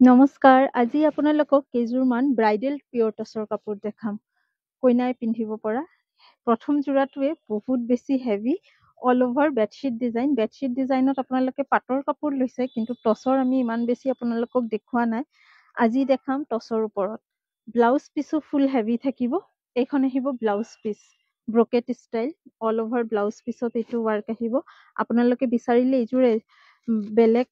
নমস্কাৰ, আজি আপোনালোকক কেইযোৰমান ব্ৰাইডেল পিয়ৰ টচৰ কাপোৰ দেখাম। কইনাই পিন্ধিব পৰা। প্ৰথম যোৰাটোৱে বহুত বেছি heavy, all over bedsheet design. Bedsheet ডিজাইনত আপোনালোকে পাটৰ কাপোৰ লৈছে, কিন্তু টচৰ আমি ইমান বেছি আপোনালোকক দেখুওৱা নাই। আজি দেখাম টচৰ ওপৰত। ব্লাউজ পিচো ফুল হেভি থাকিব। এইখন আহিব blouse piece, bracket style, all over blouse পিচত এইটো ৱাৰ্ক আহিব। আপোনালোকে বিচাৰিলে এইযোৰে বেলেগ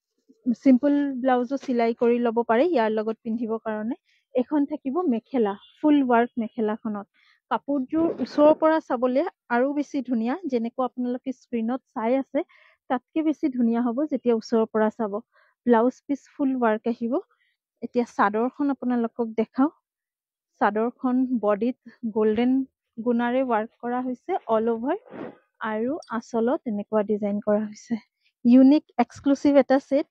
চিম্পল ব্লাউজো চিলাই কৰি ল'ব পাৰে ইয়াৰ লগত পিন্ধিবৰ কাৰণে। এখন থাকিব মেখেলা, ফুল ৱাৰ্ক মেখেলাখনত। কাপোৰযোৰ ওচৰৰ পৰা চাবলৈ আৰু বেছি ধুনীয়া, যেনেকুৱা আপোনালোকে স্ক্ৰীণত চাই আছে তাতকে বেছি ধুনীয়া হ'ব যেতিয়া ওচৰৰ পৰা চাব। ব্লাউজ পিচ ফুল ৱাৰ্ক আহিব। এতিয়া চাদৰখন আপোনালোকক দেখাওঁ। চাদৰখন বডিত গল্ডেন গুণাৰে ৱাৰ্ক কৰা হৈছে অল অভাৰ, আৰু আঁচলত এনেকুৱা ডিজাইন কৰা হৈছে। ইউনিক এক্সক্লুচিভ এটা ছেট,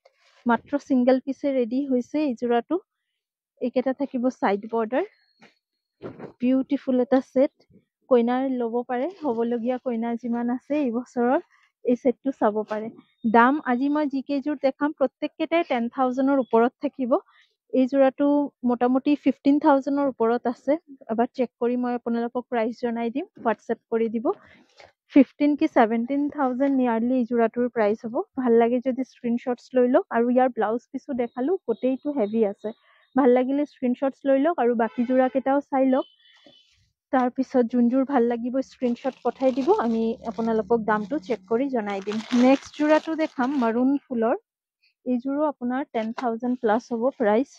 মাত্ৰ ছিংগল পিছে ৰেডি হৈছে এই যোৰাটো। এইকেইটা থাকিব চাইড বৰ্ডাৰ। বিউটিফুল এটা ছেট, কইনাৰ ল'ব পাৰে। হ'বলগীয়া কইনা যিমান আছে এই বছৰৰ এই ছেটটো চাব পাৰে। দাম আজি মই যিকেইযোৰ দেখাম প্ৰত্যেককেইটাই 10,000-ৰ ওপৰত থাকিব। এই যোৰাটো মোটামুটি 15,000-ৰ ওপৰত আছে। এবাৰ চেক কৰি মই আপোনালোকক প্ৰাইচ জনাই দিম, হোৱাটছএপ কৰি দিব। 15 কি 17,000 নিয়াৰলি এই যোৰাটোৰ প্ৰাইচ হ'ব। ভাল লাগে যদি স্ক্ৰীনশ্বটছ লৈ লওক, আৰু ইয়াৰ ব্লাউজ পিচো দেখালো, গোটেইটো হেভি আছে। ভাল লাগিলে স্ক্ৰীনশ্বটছ লৈ লওক আৰু বাকী যোৰা কেইটাও চাই লওক। তাৰপিছত যোনযোৰ ভাল লাগিব স্ক্ৰীনশ্বট পঠাই দিব, আমি আপোনালোকক দামটো চেক কৰি জনাই দিম। নেক্সট যোৰাটো দেখাম মাৰুন ফুলৰ। এইযোৰো আপোনাৰ 10,000 প্লাছ হ'ব প্ৰাইচ।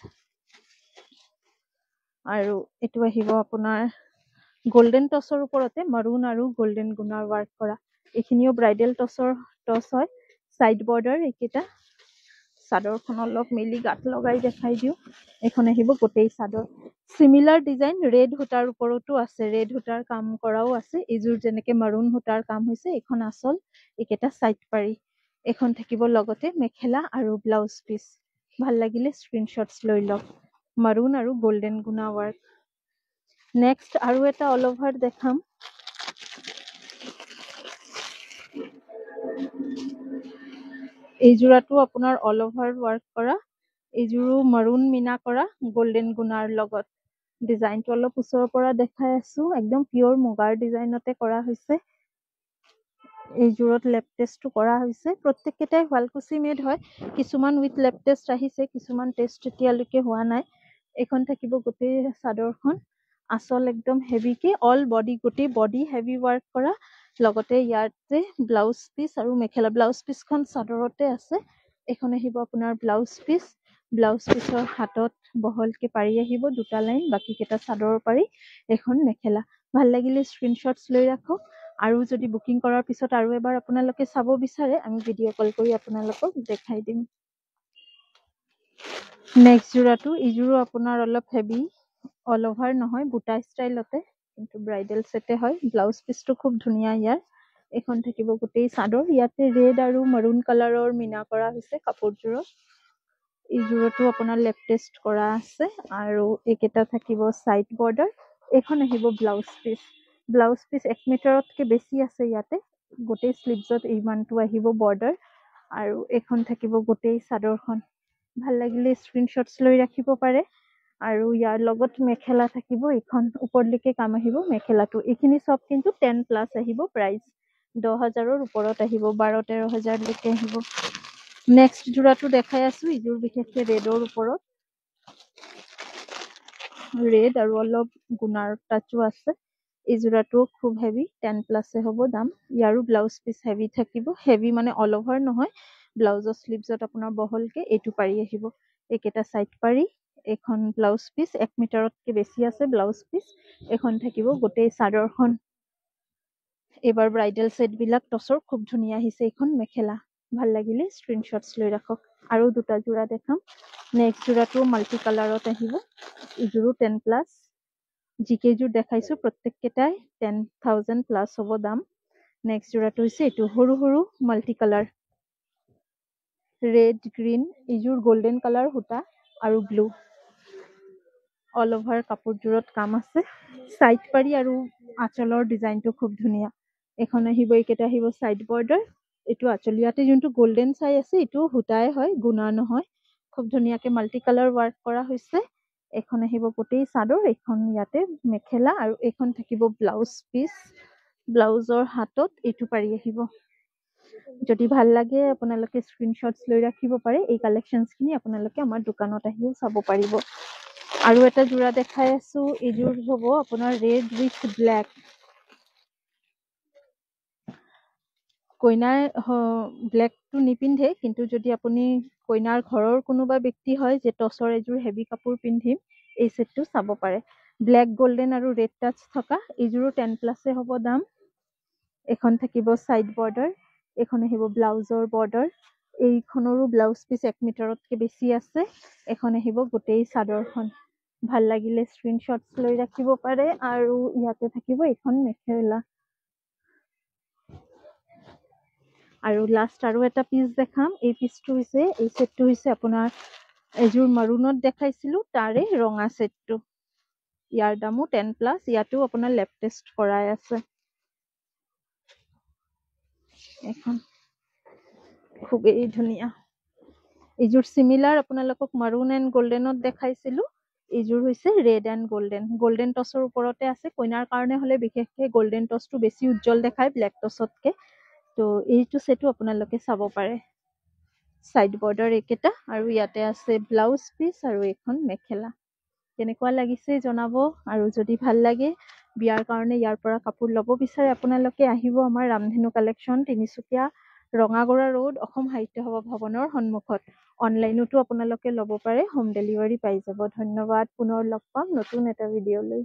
আৰু এইটো আহিব আপোনাৰ গোল্ডেন টচৰ ওপৰতে মাৰুন আৰু গোল্ডেন গুণাৰ ৱাৰ্ক কৰা। এইখিনিও ব্ৰাইডেল টচ হয়। চাইড বৰ্ডাৰ এইকেইটা। চাদৰখন অলপ মেলি গাত লগাই দেখাই দিওঁ। এইখন আহিব গোটেই চাদৰ। চিমিলাৰ ডিজাইন ৰেড সূতাৰ ওপৰতো আছে, ৰেড সূতাৰ কাম কৰাও আছে। এইযোৰ যেনেকে মাৰুন সূতাৰ কাম হৈছে, এইখন আঁচল, এইকেইটা চাইড পাৰি। এইখন থাকিব লগতে মেখেলা আৰু ব্লাউজ পিচ। ভাল লাগিলে স্ক্ৰীনশ্বটছ লৈ লওক। মাৰুন আৰু গোল্ডেন গুণা ৱাৰ্ক। নেক্সট আৰু এটা অল অভাৰ দেখাম। এই যোৰাটো আপোনাৰ অল অভাৰ ৱাৰ্ক কৰা। এইযোৰো মাৰুন মিনা কৰা গোল্ডেন গুণাৰ লগত। ডিজাইনটো অলপ ওচৰৰ পৰা দেখাই আছো, একদম পিয়ৰ মুগাৰ ডিজাইনতে কৰা হৈছে। এইযোৰত লেপ টেষ্টটো কৰা হৈছে। প্ৰত্যেককেইটাই শুৱালকুছি মেড হয়। কিছুমান উইথ লেপ টেষ্ট আহিছে, কিছুমান টেষ্ট এতিয়ালৈকে হোৱা নাই। এইখন থাকিব গোটেই চাদৰখন। আঁচল একদম হেভিকে, অল বডি, গোটেই বডি হেভি ৱাৰ্ক কৰা। লগতে ইয়াতে ব্লাউজ পিচ আৰু মেখেলা। ব্লাউজ পিচখন চাদৰতে আছে। এইখন আহিব আপোনাৰ ব্লাউজ পিচ। ব্লাউজ পিচৰ হাতত বহলকে পাৰি আহিব দুটা লাইন, বাকী কেইটা চাদৰৰ পাৰি। এখন মেখেলা। ভাল লাগিলে স্ক্ৰীনশ্বটছ লৈ ৰাখক। আৰু যদি বুকিং কৰাৰ পিছত আৰু এবাৰ আপোনালোকে চাব বিচাৰে, আমি ভিডিঅ' কল কৰি আপোনালোকক দেখাই দিম। নেক্সট যোৰাটো, এইযোৰো আপোনাৰ অলপ হেভি, অল অভাৰ নহয়, বুটা ষ্টাইলতে, কিন্তু ব্ৰাইডেল ছেটে হয়। ব্লাউজ পিচটো খুব ধুনীয়া ইয়াৰ। এইখন থাকিব গোটেই চাদৰ। ইয়াতে ৰেড আৰু মাৰুন কালাৰৰ মিনা কৰা হৈছে কাপোৰযোৰত। এইযোৰতো আপোনাৰ লেপ টেষ্ট কৰা আছে, আৰু এইকেইটা থাকিব চাইড বৰ্ডাৰ। এইখন আহিব ব্লাউজ পিচ। ব্লাউজ পিচ 1 মিটাৰতকে বেছি আছে ইয়াতে। গোটেই স্লিভছত ইমানটো আহিব বৰ্ডাৰ, আৰু এইখন থাকিব গোটেই চাদৰখন। ভাল লাগিলে স্ক্ৰীনশ্বটছ লৈ ৰাখিব পাৰে। আৰু ইয়াৰ লগত মেখেলা থাকিব, এইখন ওপৰলৈকে কাম আহিব মেখেলাটো। এইখিনি চব কিন্তু 10 প্লাছ আহিব প্ৰাইচ। 10,000-ৰ ওপৰত আহিব, 12-13 হাজাৰলৈকে আহিব। নেক্সট যোৰাটো দেখাই আছো। এইযোৰ বিশেষকে ৰেডৰ ওপৰত। ৰেড আৰু অলপ গুণাৰ টাচো আছে। এই যোৰাটো খুব হেভি, 10 প্লাছে হ'ব দাম। ইয়াৰো ব্লাউজ পিচ হেভি থাকিব। হেভি মানে অল অভাৰ নহয়, ব্লাউজৰ স্লিভছত আপোনাৰ বহলকে এইটো পাৰি আহিব। এইকেইটা চাইড পাৰি। এইখন ব্লাউজ পিচ 1 মিটাৰতকে বেছি আছে ব্লাউজ পিচ। এইখন থাকিব গোটেই চাদৰখন। এইবাৰ ব্ৰাইডেল ছেট বিলাক টচৰ খুব ধুনীয়া আহিছে। এইখন মেখেলা। ভাল লাগিলে স্ক্ৰীনশ্বটছ লৈ ৰাখক। আৰু দুটা যোৰা দেখাম। নেক্সট যোৰাটো মাল্টি কালাৰত আহিব। এইযোৰো 10 প্লাছ। যিকেইযোৰ দেখাইছো প্ৰত্যেককেইটাই 10,000 প্লাছ হ'ব দাম। নেক্সট যোৰাটো হৈছে এইটো সৰু সৰু মাল্টি কালাৰ। ৰেড, গ্ৰীণ, এইযোৰ গল্ডেন কালাৰ সূতা আৰু ব্লু। অল অভাৰ কাপোৰযোৰত কাম আছে। চাইড পাৰি আৰু আঁচলৰ ডিজাইনটো খুব ধুনীয়া। এখন আহিব, এইকেইটা আহিব চাইড বৰ্ডাৰ। এইটো আঁচল। ইয়াতে যোনটো গল্ডেন চাই আছে, এইটো সূতাই হয়, গুণা নহয়। খুব ধুনীয়াকে মাল্টি কালাৰ ৱাৰ্ক কৰা হৈছে। এখন আহিব গোটেই চাদৰ, এইখন ইয়াতে মেখেলা, আৰু এইখন থাকিব ব্লাউজ পিচ। ব্লাউজৰ হাতত এইটো পাৰি আহিব। যদি ভাল লাগে আপোনালোকে স্ক্ৰীনশ্বটছ লৈ ৰাখিব পাৰে। এই কালেকশ্যনছখিনি আপোনালোকে আমাৰ দোকানত আহিও চাব পাৰিব। আৰু এটা যোৰা দেখাই আছো, এইযোৰ হ'ব আপোনাৰ ৰেড উইথ ব্লেক। কইনাৰ ব্লেকটো নিপিন্ধে, কিন্তু যদি আপুনি কইনাৰ ঘৰৰ কোনোবা ব্যক্তি হয় যে টচৰ এযোৰ হেভি কাপোৰ পিন্ধিম, এই ছেটটো চাব পাৰে। ব্লেক গল্ডেন আৰু ৰেড টাচ থকা এইযোৰো 10+ হ'ব দাম। এখন থাকিব চাইড বৰ্ডাৰ, এখন আহিব ব্লাউজৰ বৰ্ডাৰ। এইখনৰো ব্লাউজ পিচ 1 মিটাৰতকৈ বেছি আছে। এখন আহিব গোটেই চাদৰখন। ভাল লাগিলে স্ক্ৰীনশ্বটছ লৈ ৰাখিব পাৰে। আৰু ইয়াতে থাকিব এইখন মেখেলা। আৰু লাষ্ট আৰু এটা পিচ দেখাম। এই পিচটো হৈছে, এই ছেটটো হৈছে আপোনাৰ এযোৰ মাৰুনত দেখাইছিলো তাৰে ৰঙা ছেটটো। ইয়াৰ দামো 10+। ইয়াতো আপোনাৰ লেপ টেষ্ট কৰাই আছে। এখন খুবেই ধুনীয়া। এইযোৰ চিমিলাৰ আপোনালোকক মাৰুন এণ্ড গল্ডেনত দেখাইছিলো। এইযোৰ হৈছে ৰেড এণ্ড গল্ডেন। গল্ডেন টচৰ ওপৰতে আছে। কইনাৰ কাৰণে হ'লে বিশেষকৈ গল্ডেন টচটো বেছি উজ্জ্বল দেখায় ব্লেক টচতকৈ। তো এইটো ছেটো আপোনালোকে চাব পাৰে। চাইড বৰ্ডাৰ এইকেইটা, আৰু ইয়াতে আছে ব্লাউজ পিচ আৰু এইখন মেখেলা। কেনেকুৱা লাগিছে জনাব। আৰু যদি ভাল লাগে বিয়াৰ কাৰণে ইয়াৰ পৰা কাপোৰ ল'ব বিচাৰে আপোনালোকে আহিব আমাৰ ৰামধেনু কালেকশ্যন, তিনিচুকীয়া ৰঙাগড়া ৰোড, অসম সাহিত্য সভা ভৱনৰ সন্মুখত। অনলাইনতো আপোনালোকে ল'ব পাৰে, হোম ডেলিভাৰী পাই যাব। ধন্যবাদ। পুনৰ লগ পাম নতুন এটা ভিডিঅ' লৈ।